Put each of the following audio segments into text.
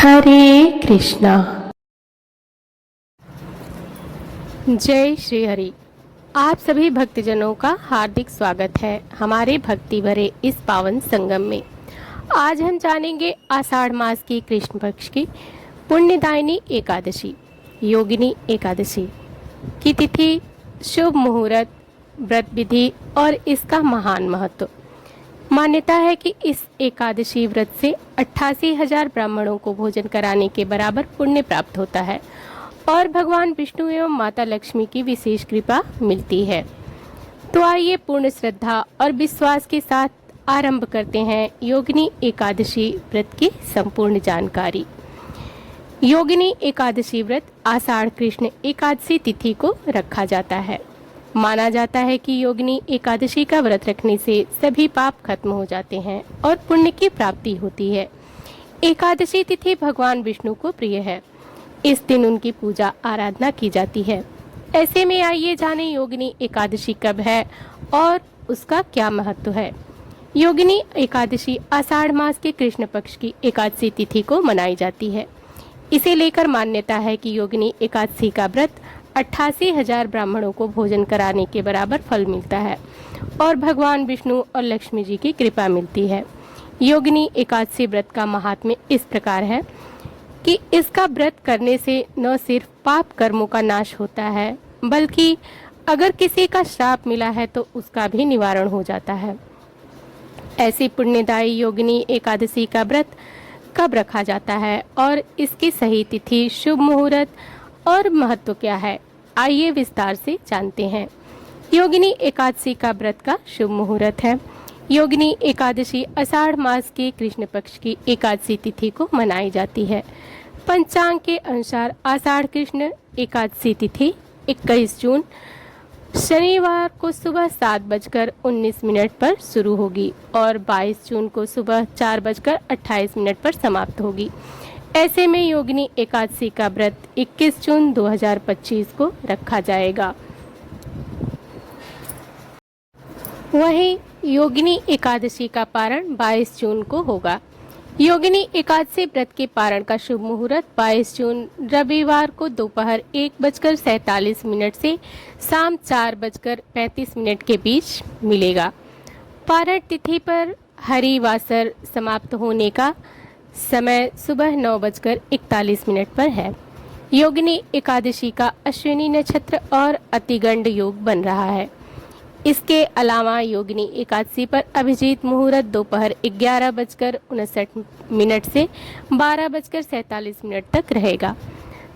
हरे कृष्णा। जय श्री हरि। आप सभी भक्तजनों का हार्दिक स्वागत है हमारे भक्ति भरे इस पावन संगम में। आज हम जानेंगे आषाढ़ मास की कृष्ण पक्ष की पुण्यदायिनी एकादशी योगिनी एकादशी की तिथि, शुभ मुहूर्त, व्रत विधि और इसका महान महत्व। मान्यता है कि इस एकादशी व्रत से 88,000 ब्राह्मणों को भोजन कराने के बराबर पुण्य प्राप्त होता है और भगवान विष्णु एवं माता लक्ष्मी की विशेष कृपा मिलती है। तो आइए पूर्ण श्रद्धा और विश्वास के साथ आरंभ करते हैं योगिनी एकादशी व्रत की संपूर्ण जानकारी। योगिनी एकादशी व्रत आषाढ़ कृष्ण एकादशी तिथि को रखा जाता है। माना जाता है कि योगिनी एकादशी का व्रत रखने से सभी पाप खत्म हो जाते हैं और पुण्य की प्राप्ति होती है। एकादशी तिथि भगवान विष्णु को प्रिय है। इस दिन उनकी पूजा आराधना की जाती है। ऐसे में आइए जाने योगिनी एकादशी कब है और उसका क्या महत्व है। योगिनी एकादशी आषाढ़ मास के कृष्ण पक्ष की एकादशी तिथि को मनाई जाती है। इसे लेकर मान्यता है कि योगिनी एकादशी का व्रत 88,000 ब्राह्मणों को भोजन कराने के बराबर फल मिलता है और भगवान विष्णु और लक्ष्मी जी की कृपा मिलती है। योगिनी एकादशी व्रत का महात्म्य इस प्रकार है कि इसका व्रत करने से न सिर्फ पाप कर्मों का नाश होता है, बल्कि अगर किसी का श्राप मिला है तो उसका भी निवारण हो जाता है। ऐसी पुण्यदायी योगिनी एकादशी का व्रत कब रखा जाता है और इसकी सही तिथि, शुभ मुहूर्त और महत्व क्या है, आइए विस्तार से जानते हैं। योगिनी एकादशी का व्रत का शुभ मुहूर्त है। योगिनी एकादशी आषाढ़ मास के कृष्ण पक्ष की एकादशी तिथि को मनाई जाती है। पंचांग के अनुसार आषाढ़ कृष्ण एकादशी तिथि 21 जून शनिवार को सुबह 7:19 पर शुरू होगी और 22 जून को सुबह 4:28 पर समाप्त होगी। ऐसे में योगिनी एकादशी का व्रत 21 जून 2025 को रखा जाएगा। वहीं योगिनी एकादशी का पारण 22 जून को होगा। योगिनी एकादशी व्रत के पारण का शुभ मुहूर्त 22 जून रविवार को दोपहर 1:47 से शाम 4:35 के बीच मिलेगा। पारण तिथि पर हरिवासर समाप्त होने का समय सुबह 9:41 पर है। योगिनी एकादशी का अश्विनी नक्षत्र और अतिगंड योग बन रहा है। इसके अलावा योगिनी एकादशी पर अभिजीत मुहूर्त दोपहर 11:59 से 12:47 तक रहेगा,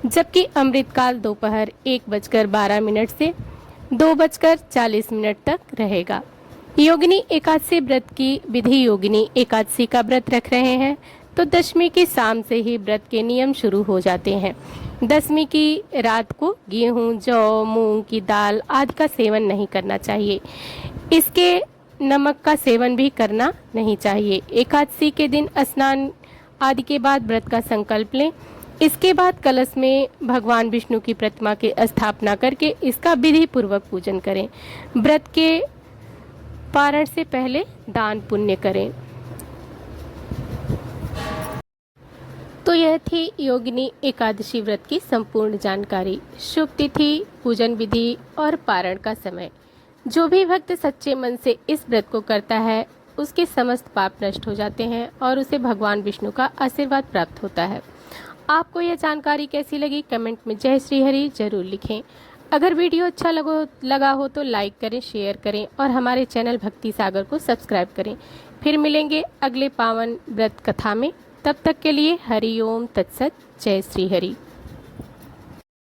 जबकि अमृतकाल दोपहर 1:12 से 2:40 तक रहेगा। योगिनी एकादशी व्रत की विधि। योगिनी एकादशी का व्रत रख रहे हैं तो दशमी की शाम से ही व्रत के नियम शुरू हो जाते हैं। दशमी की रात को गेहूं, जौ, मूंग की दाल आदि का सेवन नहीं करना चाहिए। इसके नमक का सेवन भी करना नहीं चाहिए। एकादशी के दिन स्नान आदि के बाद व्रत का संकल्प लें। इसके बाद कलश में भगवान विष्णु की प्रतिमा की स्थापना करके इसका विधि पूर्वक पूजन करें। व्रत के पारण से पहले दान पुण्य करें। तो यह थी योगिनी एकादशी व्रत की संपूर्ण जानकारी। शुभ तिथि, पूजन विधि और पारण का समय। जो भी भक्त सच्चे मन से इस व्रत को करता है उसके समस्त पाप नष्ट हो जाते हैं और उसे भगवान विष्णु का आशीर्वाद प्राप्त होता है। आपको यह जानकारी कैसी लगी कमेंट में जय श्री हरि जरूर लिखें। अगर वीडियो अच्छा लगा हो तो लाइक करें, शेयर करें और हमारे चैनल भक्ति सागर को सब्सक्राइब करें। फिर मिलेंगे अगले पावन व्रत कथा में। तब तक के लिए हरि ओम तत्सत। जय श्री हरि।